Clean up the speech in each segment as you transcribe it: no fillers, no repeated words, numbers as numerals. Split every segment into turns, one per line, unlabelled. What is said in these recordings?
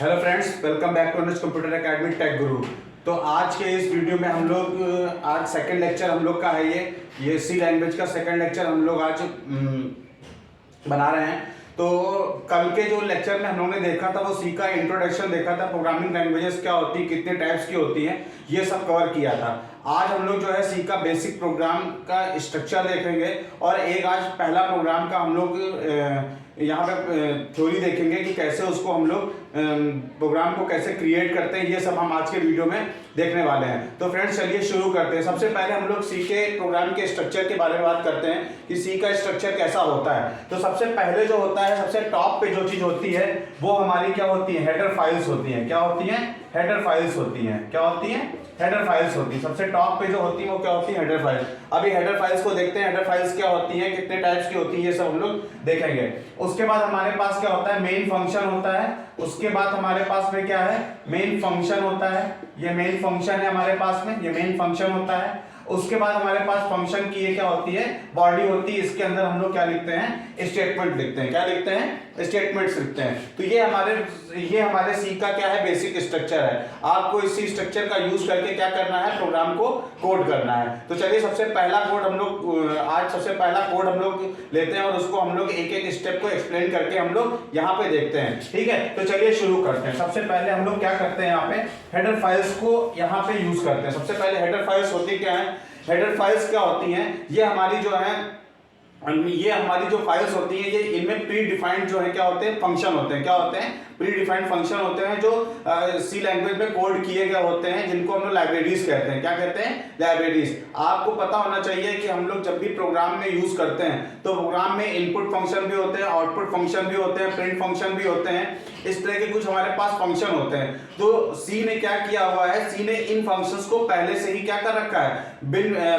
Hello friends, welcome back to Anuj computer academy tech guru. तो आज के इस वीडियो में हम लोग आज सेकंड लेक्चर हम लोग का है ये सी लैंग्वेज का सेकंड लेक्चर हम लोग आज बना रहे हैं। तो कल के जो लेक्चर में हम लोगों ने देखा था वो सी का इंट्रोडक्शन देखा था, प्रोग्रामिंग लैंग्वेजेस क्या होती है, कितने टाइप्स की होती हैं, ये सब कवर किया था। आज हम लोग जो है सी का बेसिक प्रोग्राम का स्ट्रक्चर देखेंगे और एक आज पहला प्रोग्राम का हम लोग यहाँ पे थ्योरी देखेंगे कि कैसे उसको हम लोग प्रोग्राम को कैसे क्रिएट करते हैं। ये सब हम आज के वीडियो में देखने वाले हैं। तो फ्रेंड्स चलिए शुरू करते हैं। सबसे पहले हम लोग सी के प्रोग्राम के स्ट्रक्चर के बारे में बात करते हैं कि सी का स्ट्रक्चर कैसा होता है। तो सबसे पहले जो होता है, सबसे टॉप पे जो चीज होती है वो हमारी क्या होती है, हेडर फाइल्स होती हैं। क्या होती हैं? हेडर फाइल्स होती हैं। क्या होती हैं? हेडर फाइल्स होती है। सबसे टॉप पे जो होती है वो क्या होती है? Header files. अभी हेडर फाइल्स को देखते हैं, हेडर फाइल्स क्या होती है, कितने टाइप्स की होती है, ये सब हम लोग देखेंगे। उसके बाद हमारे पास क्या होता है, मेन फंक्शन होता है। उसके बाद हमारे पास में क्या है, मेन फंक्शन होता है। ये मेन फंक्शन है हमारे पास में, ये मेन फंक्शन होता है। उसके बाद हमारे पास फंक्शन की ये क्या होती है, बॉडी होती है। इसके अंदर हम लोग क्या लिखते हैं, स्टेटमेंट लिखते हैं। क्या लिखते हैं? स्टेटमेंट्स लिखते हैं। तो ये हमारे सी का क्या है, बेसिक स्ट्रक्चर है। आपको इसी स्ट्रक्चर का यूज करके क्या करना है, प्रोग्राम को कोड करना है। तो चलिए सबसे पहला कोड हम लोग आज सबसे पहला कोड हम लोग लेते हैं और उसको हम लोग एक एक स्टेप को एक्सप्लेन करके हम लोग यहाँ पे देखते हैं। ठीक है, तो चलिए शुरू करते हैं। सबसे पहले हम लोग क्या करते हैं, यहाँ पे हेडर फाइल्स को यहाँ पे यूज करते हैं। सबसे पहले हेडर फाइल्स होती क्या है, हेडर फाइल्स क्या होती हैं, ये हमारी जो फाइल्स होती हैं, ये इनमें प्री डिफाइंड जो है क्या होते हैं, फंक्शन होते हैं। क्या होते हैं? प्री डिफाइंड फंक्शन होते हैं जो सी लैंग्वेज में कोड किए गए होते हैं, जिनको हम लोग लाइब्रेरीज कहते हैं। क्या कहते हैं? लाइब्रेरीज। आपको पता होना चाहिए कि हम लोग जब भी प्रोग्राम में यूज करते हैं तो प्रोग्राम में इनपुट फंक्शन भी होते हैं, आउटपुट फंक्शन भी होते हैं, प्रिंट फंक्शन भी होते हैं। इस तरह के कुछ हमारे पास फंक्शन होते हैं। तो सी ने क्या किया हुआ है, सी ने इन फंक्शंस को पहले से ही क्या कर रखा है,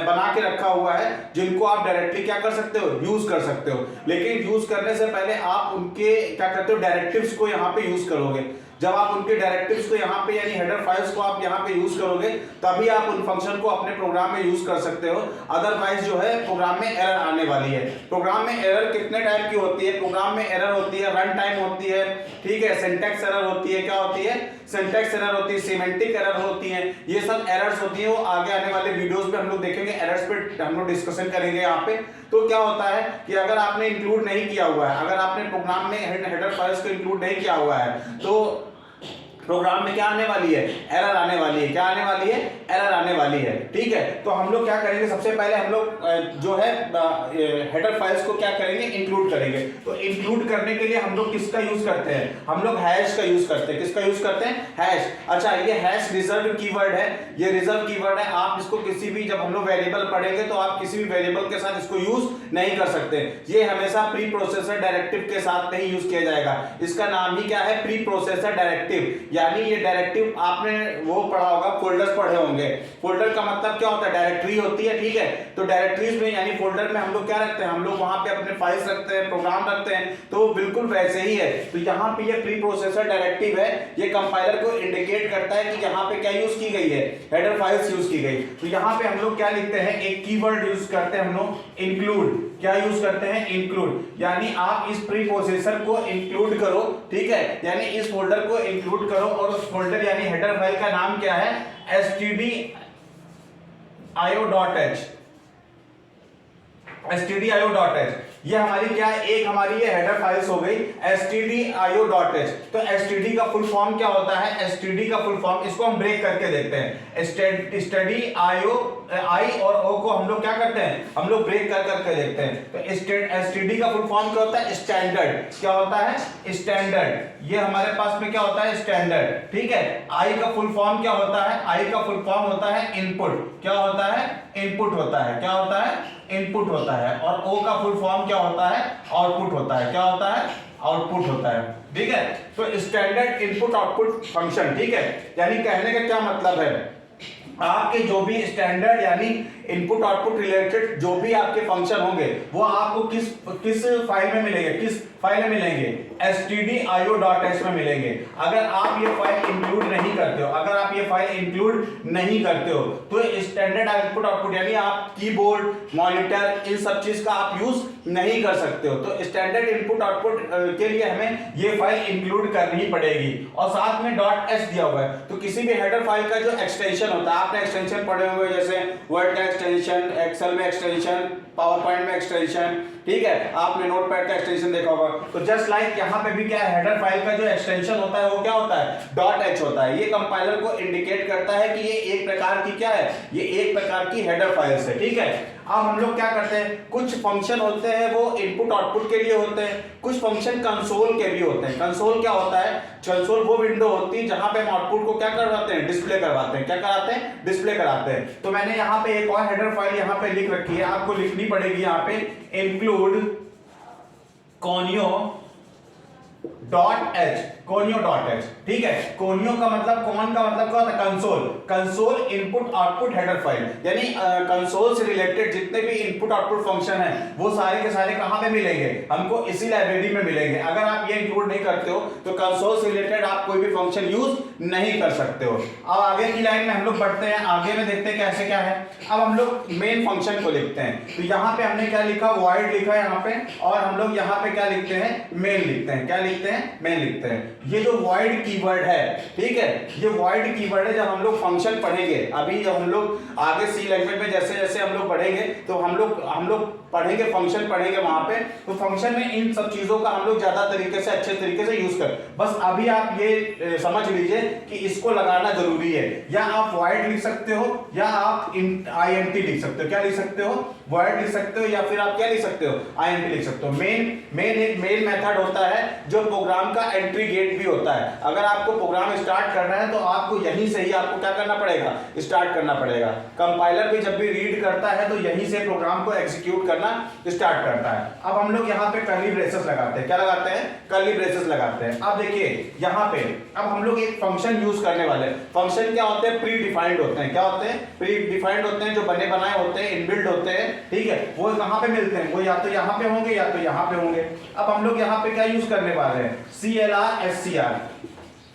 बना के रखा हुआ है, जिनको आप डायरेक्टली क्या कर सकते हो, यूज कर सकते हो। लेकिन यूज करने से पहले आप उनके क्या करते हो, डायरेक्टिव्स को यहाँ पे यूज करोगे। जब आप उनके डायरेक्टिव्स को यहाँ पे यानी हेडर फाइल्स को आप यहाँ पे यूज करोगे तभी आप उन फंक्शन को अपने प्रोग्राम में यूज कर सकते हो। अदरवाइज जो है प्रोग्राम में एरर आने वाली है। प्रोग्राम में एरर कितने टाइप की होती है, प्रोग्राम में एरर होती है, रन टाइम होती है, ठीक है, सिंटैक्स एरर होती है। क्या होती है? सिंटैक्स एरर होती है, सिमेंटिक एरर होती है। ये सब एरर्स होती है, वो आगे आने वाले वीडियोस में हम लोग देखेंगे, एरर्स पे हम लोग डिस्कशन करेंगे यहाँ पे। तो क्या होता है कि अगर आपने इंक्लूड नहीं किया हुआ है, अगर आपने प्रोग्राम में हेडर फाइल्स को इंक्लूड नहीं किया हुआ है तो प्रोग्राम में क्या आने वाली है, एरर आने वाली है। क्या आने वाली है? एरर आने वाली है। ठीक है, तो हम लोग क्या करेंगे, सबसे पहले हम लोग जो है हेडर फाइल्स को क्या करेंगे, इंक्लूड करेंगे। तो इंक्लूड करने के लिए हम लोग किसका यूज करते हैं, हम लोग हैश का यूज करते हैं। किसका यूज करते हैं? हैश। अच्छा, ये हैश रिजर्व कीवर्ड है, ये रिजर्व कीवर्ड है। आप इसको किसी भी, जब हम लोग वेरिएबल पढ़ेंगे तो आप किसी भी वेरिएबल के साथ इसको यूज नहीं कर सकते। ये हमेशा प्री प्रोसेसर डायरेक्टिव के साथ नहीं यूज किया जाएगा। इसका नाम ही क्या है, प्री प्रोसेसर डायरेक्टिव। यानी ये डायरेक्टिव आपने वो पढ़ा होगा, फोल्डर्स पढ़े होंगे। फोल्डर का मतलब क्या होता है, डायरेक्टरी होती है। ठीक है, तो डायरेक्टरीज में यानी फोल्डर में हम लोग क्या रखते हैं, हम लोग वहां पे अपने फाइल्स रखते हैं, प्रोग्राम रखते हैं। तो बिल्कुल वैसे ही है। तो यहाँ पे ये प्री प्रोसेसर डायरेक्टिव है, ये कंपाइलर को इंडिकेट करता है कि यहाँ पे क्या यूज की गई है, हेडर फाइल्स यूज की गई। तो यहाँ पे हम लोग क्या लिखते हैं, एक कीवर्ड यूज करते हैं हम लोग, इंक्लूड। क्या यूज करते हैं? इंक्लूड। यानी आप इस प्री प्रोसेसर को इंक्लूड करो, ठीक है, यानी इस फोल्डर को इंक्लूड करो। और उस फोल्डर यानी हेडर फाइल का नाम क्या है, stdio.h। stdio.h ये हमारी क्या है, एक हमारी ये हेडर फाइल्स हो गई stdio.h। तो std का फुल फॉर्म क्या होता है, std का फुल फॉर्म, इसको हम ब्रेक करके देखते हैं। स्टडी आई और ओ को हम लोग क्या करते हैं, हम लोग ब्रेक कर करके देखते हैं। तो std का फुल फॉर्म क्या होता है, स्टैंडर्ड। क्या होता है? स्टैंडर्ड। ये हमारे पास में क्या होता है, स्टैंडर्ड। ठीक है, आई का फुल फॉर्म क्या होता है, आई का फुल फॉर्म होता है इनपुट। क्या होता है? इनपुट होता है। क्या होता है? इनपुट होता है। और ओ का फुल फॉर्म क्या होता है, आउटपुट होता है। क्या होता है? आउटपुट होता है। ठीक है, तो स्टैंडर्ड इनपुट आउटपुट फंक्शन। ठीक है, यानी कहने का क्या मतलब है, आपके जो भी स्टैंडर्ड यानी इनपुट आउटपुट रिलेटेड जो भी आपके फंक्शन होंगे वो आपको किस फाइल में मिलेंगे, किस फाइलें मिलेंगे stdio.h में मिलेंगे। अगर आप ये फाइल इंक्लूड नहीं करते हो, अगर आप ये फाइल इंक्लूड नहीं करते हो तो स्टैंडर्ड इनपुट आउटपुट यानी आप कीबोर्ड, मॉनिटर, इन सब चीज का आप यूज नहीं कर सकते हो। तो स्टैंडर्ड इनपुट आउटपुट के लिए हमें ये फाइल इंक्लूड करनी पड़ेगी और साथ में .h दिया हुआ है। तो किसी भी हेडर फाइल का जो एक्सटेंशन होता है, आपने एक्सटेंशन पढ़े हुए जैसे वर्ड का एक्सटेंशन, एक्सेल में एक्सटेंशन, पावर पॉइंट में एक्सटेंशन, ठीक है, आपने नोटपैड का एक्सटेंशन देखा होगा। तो जस्ट लाइक यहाँ पे भी क्या है, हेडर फाइल का जो एक्सटेंशन होता है वो क्या होता है, .h होता है। ये कंपाइलर को इंडिकेट करता है कि ये एक प्रकार की क्या है, ये एक प्रकार की हेडर फाइल्स है, ठीक है। अब हम लोग क्या करते हैं, कुछ फंक्शन होते हैं वो इनपुट आउटपुट के लिए होते हैं, कुछ फंक्शन कंसोल के लिए होते हैं। कंसोल क्या होता है, कंसोल वो विंडो होती है जहां पे हम आउटपुट को क्या करवाते हैं, डिस्प्ले करवाते हैं। क्या कराते हैं, डिस्प्ले कराते हैं। तो मैंने यहाँ पे एक और हेडर फाइल यहाँ पे लिख रखी है, आपको लिखनी पड़ेगी यहाँ पे include conio.h, ठीक है। कोनियो का मतलब, कौन का मतलब क्या होता है, console, console input output header file, यानी कंसोल से रिलेटेड जितने भी इनपुट आउटपुट फंक्शन है वो सारे के सारे कहां पे मिलेंगे, हमको इसी लाइब्रेरी में मिलेंगे। अगर आप ये इंक्लूड नहीं करते हो तो कंसोल से रिलेटेड आप कोई भी फंक्शन यूज नहीं कर सकते हो। अब आगे की लाइन में हम लोग बढ़ते हैं, आगे में देखते हैं कैसे क्या है। अब हम लोग मेन फंक्शन को लिखते हैं। तो यहाँ पे हमने क्या लिखा, वॉइड लिखा है यहाँ पे, और हम लोग यहाँ पे क्या लिखते हैं, मेन लिखते हैं। क्या लिखते हैं, मेन लिखते हैं। ये जो वॉइड कीवर्ड है, ठीक है, ये वॉइड कीवर्ड है। जब हम लोग फंक्शन पढ़ेंगे, अभी जब हम लोग आगे सी लैंग्वेज में जैसे जैसे हम लोग पढ़ेंगे तो हम लोग पढ़ेंगे, फंक्शन पढ़ेंगे वहां पे, तो फंक्शन में इन सब चीजों का हम लोग ज्यादा तरीके से, अच्छे तरीके से यूज कर। बस अभी आप ये समझ लीजिए कि इसको लगाना जरूरी है। या आप वॉइड लिख सकते हो या आप INT लिख सकते हो। क्या लिख सकते हो, वॉइड लिख सकते हो, या फिर आप क्या लिख सकते हो, INT लिख सकते हो। मेन एक मेन मेथड होता है जो प्रोग्राम का एंट्री गेट भी होता है। अगर आपको प्रोग्राम स्टार्ट करना है तो आपको यहीं से ही आपको क्या करना पड़ेगा, स्टार्ट करना पड़ेगा। कंपाइलर भी जब भी रीड करता है तो यहीं से प्रोग्राम को एग्जीक्यूट करना स्टार्ट करता है। अब हम लोग यहाँ पे कर्ली ब्रेसेस लगाते हैं। क्या लगाते हैं, कर्ली ब्रेसेस लगाते हैं। अब देखिए यहाँ पे अब हम लोग एक फंक्शन यूज करने वाले हैं। फंक्शन क्या होते हैं, प्री डिफाइंड होते हैं। क्या होते हैं, प्री डिफाइंड होते हैं, जो बने बनाए होते हैं, इनबिल्ट होते हैं, ठीक है। वो कहाँ पे मिलते हैं, वो या तो यहाँ पे होंगे या तो यहाँ पे होंगे। अब हम लोग यहाँ पे क्या यूज करने वाले हैं, CLR SCR।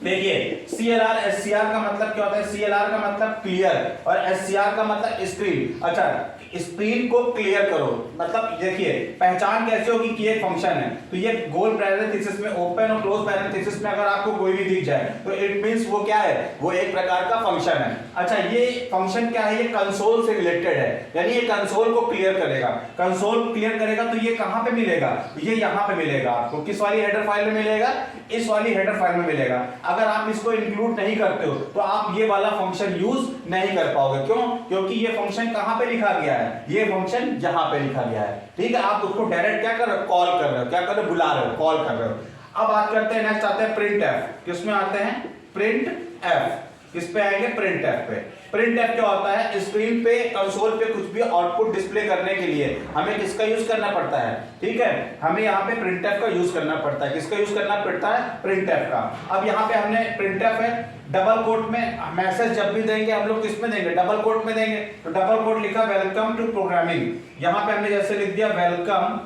देखिए CLR SCR का मतलब क्या होता है, CLR का मतलब क्लियर और SCR का मतलब स्क्रीन। अच्छा, स्क्रीन को क्लियर करो, मतलब देखिए पहचान कैसे होगी कि ये फंक्शन है। तो ये गोल पैरेंथेसिस में, ओपन और क्लोज पैरेंथेसिस में अगर आपको कोई भी दिख जाए तो इट मींस वो क्या है, वो एक प्रकार का फंक्शन है। अच्छा, ये फंक्शन क्या है, ये कंसोल से रिलेटेड है, यानी ये कंसोल को क्लियर करेगा। कंसोल क्लियर करेगा तो ये कहां पे मिलेगा, ये यहां पे मिलेगा आपको। किस वाली हेडर फाइल में मिलेगा, इस वाली हेडर फाइल में मिलेगा। अगर आप इसको इंक्लूड नहीं करते हो तो आप ये वाला फंक्शन यूज नहीं कर पाओगे। क्यों, क्योंकि ये फंक्शन कहां पे लिखा गया है, ये फंक्शन यहां पे लिखा गया है, ठीक है। आप उसको डायरेक्ट क्या कर रहे हो, कॉल कर रहे हो, क्या कर रहे हो, बुला रहे हो, कॉल कर रहे हो। अब बात करते हैं, नेक्स्ट आते हैं प्रिंट एफ। किसमें आते हैं, प्रिंट एफ। किस पे आएंगे, प्रिंट एफ पे। प्रिंट एफ क्या होता है, स्क्रीन पे, कंसोल पे कुछ भी आउटपुट डिस्प्ले करने के लिए हमें किसका यूज करना पड़ता है, ठीक है, हमें यहाँ पे प्रिंट एफ का यूज करना पड़ता है। किसका यूज करना पड़ता है, प्रिंट एफ का। अब यहाँ पे हमने प्रिंट एफ है, डबल कोट में मैसेज जब भी देंगे हम लोग किस में देंगे, डबल कोट में देंगे। तो डबल कोट लिखा वेलकम टू प्रोग्रामिंग, यहाँ पे हमने जैसे लिख दिया वेलकम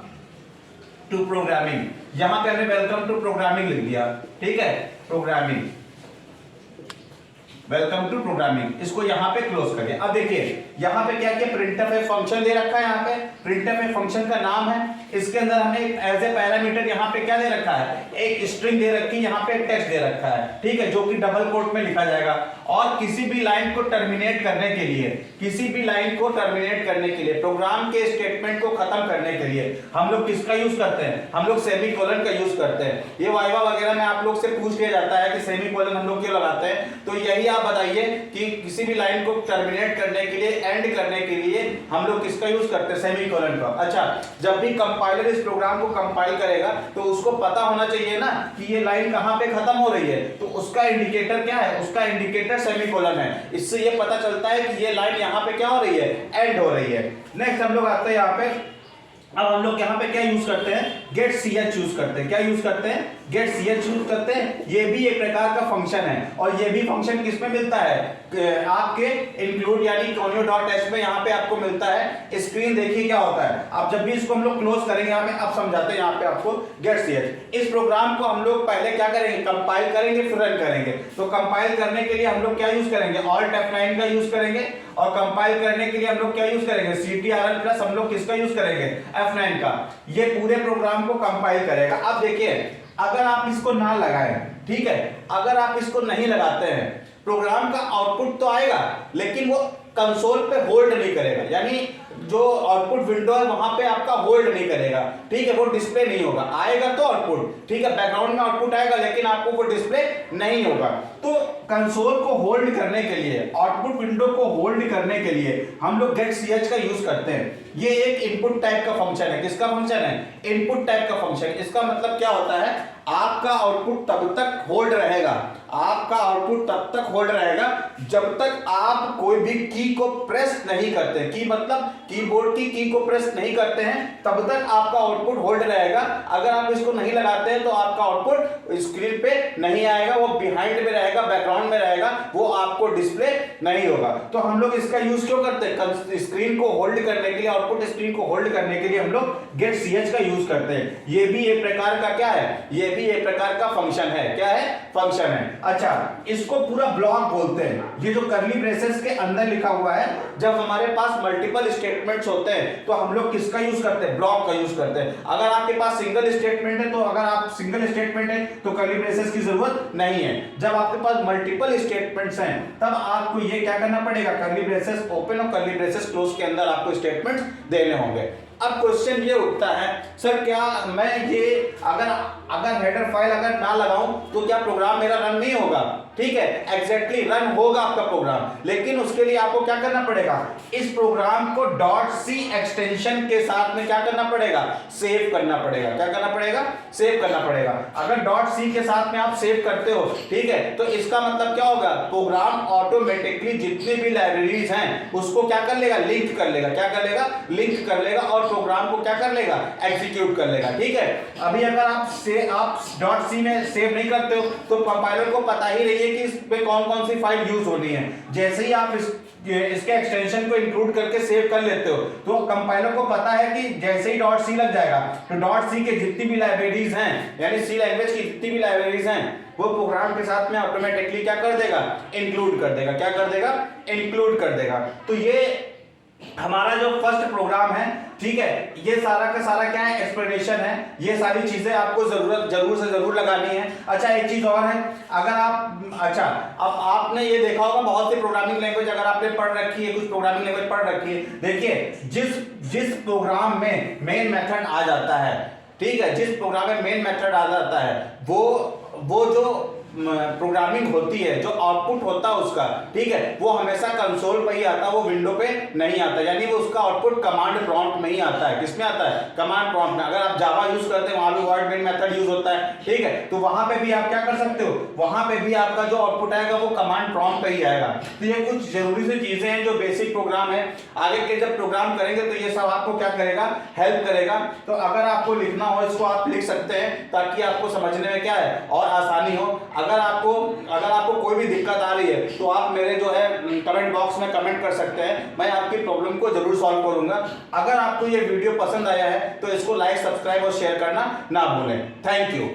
टू प्रोग्रामिंग, यहाँ पे हमने वेलकम टू प्रोग्रामिंग लिख दिया, ठीक है, प्रोग्रामिंग, वेलकम टू प्रोग्रामिंग। इसको यहाँ पे क्लोज करिए। अब देखिए यहाँ पे क्या किया, प्रिंटफ है फंक्शन दे रखा है, यहाँ पे प्रिंटफ है फंक्शन का नाम है। इसके अंदर हमें एज ए पैरामीटर यहाँ पे क्या दे रखा है, एक स्ट्रिंग दे रखी है, यहाँ पे टेक्स्ट दे रखा है, ठीक है, जो कि डबल कोट में लिखा जाएगा। और किसी भी लाइन को टर्मिनेट करने के लिए, किसी भी लाइन को टर्मिनेट करने के लिए, प्रोग्राम के स्टेटमेंट को खत्म करने के लिए हम लोग किसका यूज करते हैं, हम लोग सेमीकोलन का यूज करते हैं। ये वाइवा वगैरह में आप लोग से पूछ लिया जाता है कि सेमीकोलन हम लोग क्यों लगाते हैं। तो यही आप बताइए कि किसी भी लाइन को टर्मिनेट करने के लिए, एंड करने के लिए हम लोग किसका यूज करते हैं, सेमीकोलन का। अच्छा, जब भी कंपाइलर इस प्रोग्राम को कंपाइल करेगा तो उसको पता होना चाहिए ना कि ये लाइन कहां पे खत्म हो रही है, तो उसका इंडिकेटर क्या है, उसका इंडिकेटर सेमीकोलन है। इससे ये पता चलता है कि ये लाइन यहां पे क्या हो रही है, एंड हो रही है। नेक्स्ट हम लोग आते हैं यहाँ पे अब हम लोग यहाँ पे क्या यूज करते हैं, गेट सी एच यूज करते हैं। क्या यूज करते हैं, गेट सी एच यूज करते हैं। ये भी एक प्रकार का फंक्शन है और ये भी फंक्शन किसमें मिलता है, आपके इंक्लूड यानी conio डॉट एच में यहाँ पे आपको मिलता है। स्क्रीन देखिए क्या होता है, अब जब भी इसको हम लोग क्लोज करेंगे, यहाँ पे अब समझाते हैं यहाँ पे आपको गेट सी एच। इस प्रोग्राम को हम लोग पहले क्या करेंगे, कंपाइल करेंगे फिर रन करेंगे। तो कंपाइल करने के लिए हम लोग क्या यूज करेंगे, ऑल्ट F9 का यूज करेंगे और कंपाइल करने के लिए हम लोग क्या यूज करेंगे, ctrl प्लस हम लोग किसका यूज करेंगे, F9 का। ये पूरे प्रोग्राम को कंपाइल करेगा। अब देखिए अगर आप इसको ना लगाएं, ठीक है, अगर आप इसको नहीं लगाते हैं, प्रोग्राम का आउटपुट तो आएगा लेकिन वो कंसोल पे होल्ड नहीं करेगा, यानी जो आउटपुट विंडो है वहां पे आपका होल्ड नहीं करेगा, ठीक है, वो डिस्प्ले नहीं होगा। आएगा तो आउटपुट, ठीक है, बैकग्राउंड में आउटपुट आएगा लेकिन आपको वो डिस्प्ले नहीं होगा। तो कंसोल को होल्ड करने के लिए, आउटपुट विंडो को होल्ड करने के लिए हम लोग गेट सी एच का यूज करते हैं। ये एक इनपुट टाइप का फंक्शन है। किसका फंक्शन है, इनपुट टाइप का फंक्शन। इसका मतलब क्या होता है, आपका आउटपुट तब तक होल्ड रहेगा, आपका आउटपुट तब तक होल्ड रहेगा जब तक आप कोई भी की को प्रेस नहीं करते। की मतलब कीबोर्ड की को प्रेस नहीं करते हैं, तब तक आपका आउटपुट होल्ड रहेगा। अगर आप इसको नहीं लगाते हैं तो आपका आउटपुट स्क्रीन पे नहीं आएगा, वो बिहाइंड में रहेगा, बैकग्राउंड में रहेगा, वो आपको डिस्प्ले नहीं होगा। तो हम लोग इसका यूज क्यों करते हैं, स्क्रीन को होल्ड करने के लिए, आउटपुट स्क्रीन को होल्ड करने के लिए हम लोग गेट सी एच का यूज करते हैं। ये भी एक प्रकार का क्या है, ये भी एक प्रकार का फंक्शन है। क्या है, फंक्शन है। अच्छा, इसको पूरा ब्लॉक बोलते हैं। ये जो कर्ली ब्रेसेस के अंदर लिखा हुआ है, जब हमारे पास मल्टीपल स्टेटमेंट्स होते हैं तो हम लोग किसका यूज करते हैं, ब्लॉक का यूज करते हैं। अगर आपके पास सिंगल स्टेटमेंट है तो, अगर आप सिंगल स्टेटमेंट है तो कर्ली ब्रेसेस की जरूरत नहीं है। जब आपके पास मल्टीपल स्टेटमेंट्स हैं तब आपको ये क्या करना पड़ेगा, कर्ली ब्रेसेस ओपन और कर्ली ब्रेसेस क्लोज के अंदर आपको स्टेटमेंट्स देने होंगे। अब क्वेश्चन ये उठता है, सर क्या मैं ये अगर हेडर फाइल अगर ना लगाऊं तो क्या प्रोग्राम मेरा रन नहीं होगा? ठीक है, एग्जैक्टली रन होगा आपका प्रोग्राम, लेकिन उसके लिए आपको क्या करना पड़ेगा, इस प्रोग्राम को .c एक्सटेंशन के साथ में क्या करना पड़ेगा, सेव करना पड़ेगा। क्या करना पड़ेगा, सेव करना पड़ेगा। अगर .c के साथ में आप सेव करते हो, ठीक है, तो इसका मतलब क्या होगा, प्रोग्राम ऑटोमेटिकली जितनी भी लाइब्रेरीज हैं उसको क्या कर लेगा, लिंक कर लेगा। क्या कर लेगा, लिंक कर लेगा और प्रोग्राम को क्या कर लेगा, एग्जीक्यूट कर लेगा। ठीक है, अभी अगर आप .c में सेव नहीं करते हो तो कंपाइलर को पता ही नहीं है कि इस पे कौन कौन सी फाइल यूज होनी है। जैसे ही आप इसके एक्सटेंशन को इंक्लूड करके सेव कर लेते हो तो कंपाइलर को पता है कि जैसे ही .c लग जाएगा तो .c के जितनी भी लाइब्रेरीज हैं, यानी सी लैंग्वेज की जितनी भी लाइब्रेरीज हैं, वो प्रोग्राम के साथ में ऑटोमेटिकली क्या कर देगा, इंक्लूड कर देगा। क्या कर देगा, इंक्लूड कर देगा। तो ये हमारा जो फर्स्ट प्रोग्राम है, ठीक है, ये सारा का सारा क्या है, एक्सप्लेनेशन है। ये सारी चीजें आपको जरूर से जरूर लगानी है। अच्छा, एक चीज और है, अगर आप, अच्छा, अब आपने ये देखा होगा बहुत सी प्रोग्रामिंग लैंग्वेज अगर आपने पढ़ रखी है, कुछ प्रोग्रामिंग लैंग्वेज पढ़ रखी है, देखिए जिस प्रोग्राम में मेन मेथड आ जाता है, ठीक है, जिस प्रोग्राम में मेन मेथड आ जाता है, वो जो प्रोग्रामिंग होती है, जो आउटपुट होता है उसका, ठीक है, वो हमेशा कंसोल पे ही आता है, वो विंडो पे नहीं आता। यानी वो उसका आउटपुट कमांड प्रॉम्प्ट में ही आता है। किसमें आता है, कमांड प्रॉम्प्ट में। अगर आप जावा यूज करते हैं वहां भी वर्ड मेन मेथड यूज होता है, ठीक है, तो वहां पे भी आप क्या कर सकते हो, वहां पे भी आपका जो आउटपुट आएगा वो कमांड प्रॉम्प्ट पे ही आएगा। तो ये कुछ जरूरी सी चीजें हैं जो बेसिक प्रोग्राम है। आगे के जब प्रोग्राम करेंगे तो ये सब आपको क्या करेगा, हेल्प करेगा। तो अगर आपको लिखना हो इसको आप लिख सकते हैं ताकि आपको समझने में क्या है और आसानी हो। अगर आपको कोई भी दिक्कत आ रही है तो आप मेरे जो है कमेंट बॉक्स में कमेंट कर सकते हैं, मैं आपकी प्रॉब्लम को जरूर सॉल्व करूंगा। अगर आपको ये वीडियो पसंद आया है तो इसको लाइक, सब्सक्राइब और शेयर करना ना भूलें। Thank you.